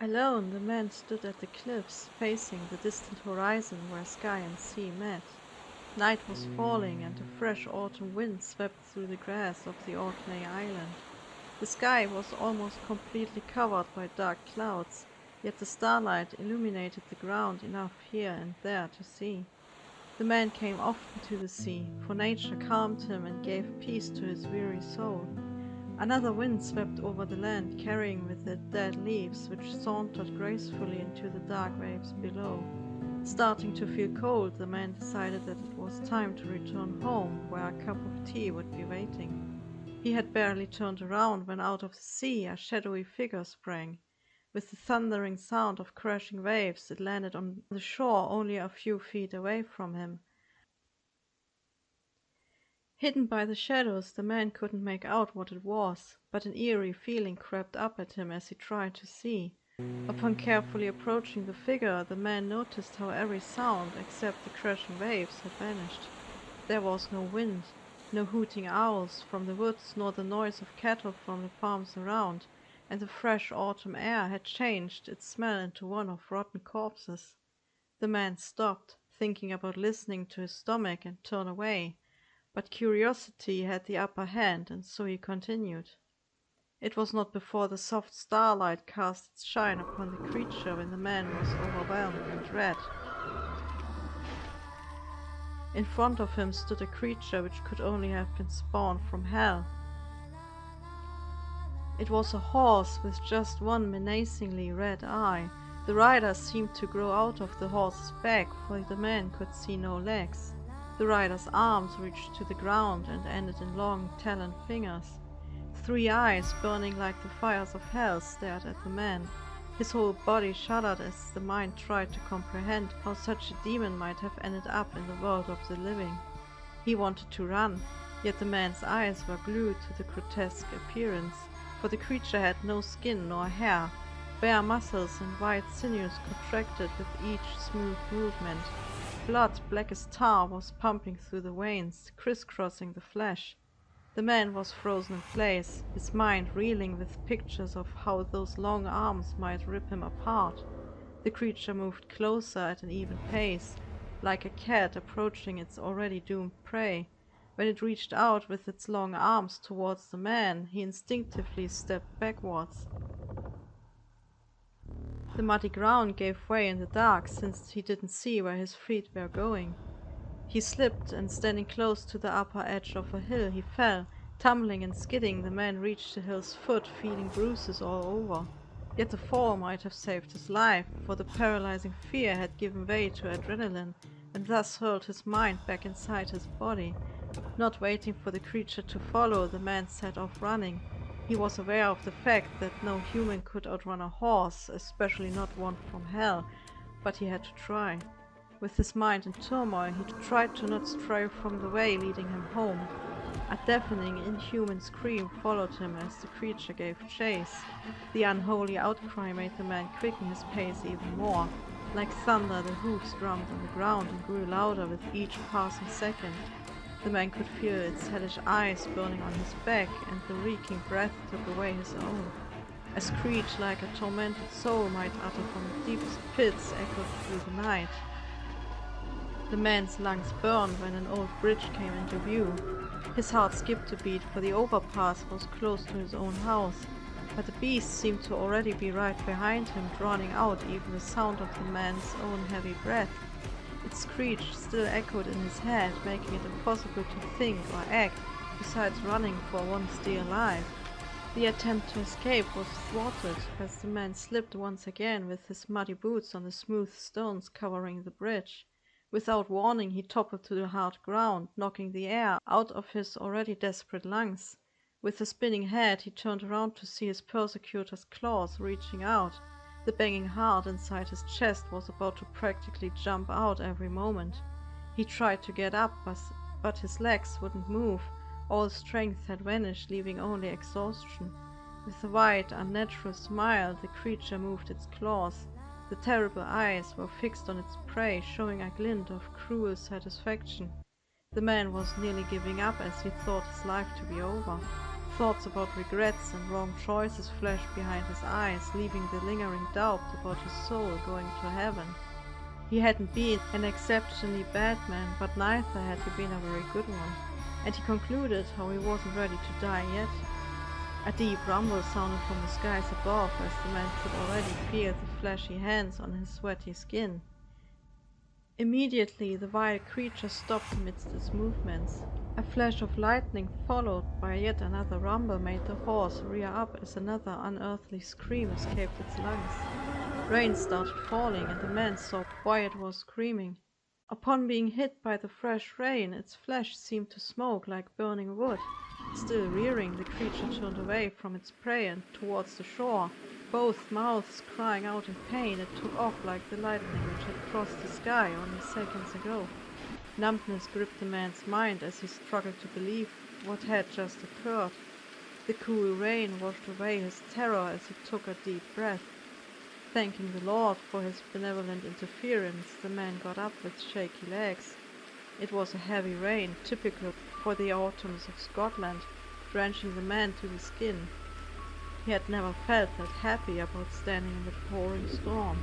Alone, the man stood at the cliffs, facing the distant horizon where sky and sea met. Night was falling, and a fresh autumn wind swept through the grass of the Orkney island. The sky was almost completely covered by dark clouds, yet the starlight illuminated the ground enough here and there to see. The man came often to the sea, for nature calmed him and gave peace to his weary soul. Another wind swept over the land, carrying with it dead leaves, which sauntered gracefully into the dark waves below. Starting to feel cold, the man decided that it was time to return home, where a cup of tea would be waiting. He had barely turned around when out of the sea a shadowy figure sprang. With the thundering sound of crashing waves, it landed on the shore only a few feet away from him. Hidden by the shadows, the man couldn't make out what it was, but an eerie feeling crept up at him as he tried to see. Upon carefully approaching the figure, the man noticed how every sound, except the crashing waves, had vanished. There was no wind, no hooting owls from the woods, nor the noise of cattle from the farms around, and the fresh autumn air had changed its smell into one of rotten corpses. The man stopped, thinking about listening to his stomach, and turned away. But curiosity had the upper hand, and so he continued. It was not before the soft starlight cast its shine upon the creature when the man was overwhelmed and red. In front of him stood a creature which could only have been spawned from hell. It was a horse with just one menacingly red eye. The rider seemed to grow out of the horse's back, for the man could see no legs. The rider's arms reached to the ground and ended in long, taloned fingers. 3 eyes, burning like the fires of hell, stared at the man. His whole body shuddered as the mind tried to comprehend how such a demon might have ended up in the world of the living. He wanted to run, yet the man's eyes were glued to the grotesque appearance, for the creature had no skin nor hair. Bare muscles and white sinews contracted with each smooth movement. Blood, black as tar, was pumping through the veins, crisscrossing the flesh. The man was frozen in place, his mind reeling with pictures of how those long arms might rip him apart. The creature moved closer at an even pace, like a cat approaching its already doomed prey. When it reached out with its long arms towards the man, he instinctively stepped backwards. The muddy ground gave way in the dark, since he didn't see where his feet were going. He slipped, and standing close to the upper edge of a hill, he fell. Tumbling and skidding, the man reached the hill's foot, feeling bruises all over. Yet the fall might have saved his life, for the paralyzing fear had given way to adrenaline, and thus hurled his mind back inside his body. Not waiting for the creature to follow, the man set off running. He was aware of the fact that no human could outrun a horse, especially not one from hell, but he had to try. With his mind in turmoil, he tried to not stray from the way leading him home. A deafening, inhuman scream followed him as the creature gave chase. The unholy outcry made the man quicken his pace even more. Like thunder, the hoofs drummed on the ground and grew louder with each passing second. The man could feel its hellish eyes burning on his back, and the reeking breath took away his own. A screech like a tormented soul might utter from the deepest pits echoed through the night. The man's lungs burned when an old bridge came into view. His heart skipped a beat, for the overpass was close to his own house, but the beast seemed to already be right behind him, drowning out even the sound of the man's own heavy breath. Its screech still echoed in his head, making it impossible to think or act, besides running for once dear life. The attempt to escape was thwarted, as the man slipped once again with his muddy boots on the smooth stones covering the bridge. Without warning, he toppled to the hard ground, knocking the air out of his already desperate lungs. With a spinning head, he turned around to see his persecutor's claws reaching out. The banging heart inside his chest was about to practically jump out every moment. He tried to get up, but his legs wouldn't move. All strength had vanished, leaving only exhaustion. With a wide, unnatural smile, the creature moved its claws. The terrible eyes were fixed on its prey, showing a glint of cruel satisfaction. The man was nearly giving up as he thought his life to be over. Thoughts about regrets and wrong choices flashed behind his eyes, leaving the lingering doubt about his soul going to heaven. He hadn't been an exceptionally bad man, but neither had he been a very good one, and he concluded how he wasn't ready to die yet. A deep rumble sounded from the skies above as the man could already feel the fleshy hands on his sweaty skin. Immediately the vile creature stopped amidst its movements. A flash of lightning followed by yet another rumble made the horse rear up as another unearthly scream escaped its lungs. Rain started falling and the man saw why it was screaming. Upon being hit by the fresh rain, its flesh seemed to smoke like burning wood. Still rearing, the creature turned away from its prey and towards the shore. Both mouths crying out in pain, it took off like the lightning which had crossed the sky only seconds ago. Numbness gripped the man's mind as he struggled to believe what had just occurred. The cool rain washed away his terror as he took a deep breath. Thanking the Lord for his benevolent interference, the man got up with shaky legs. It was a heavy rain, typical for the autumns of Scotland, drenching the man to the skin. He had never felt that happy about standing in the pouring storm.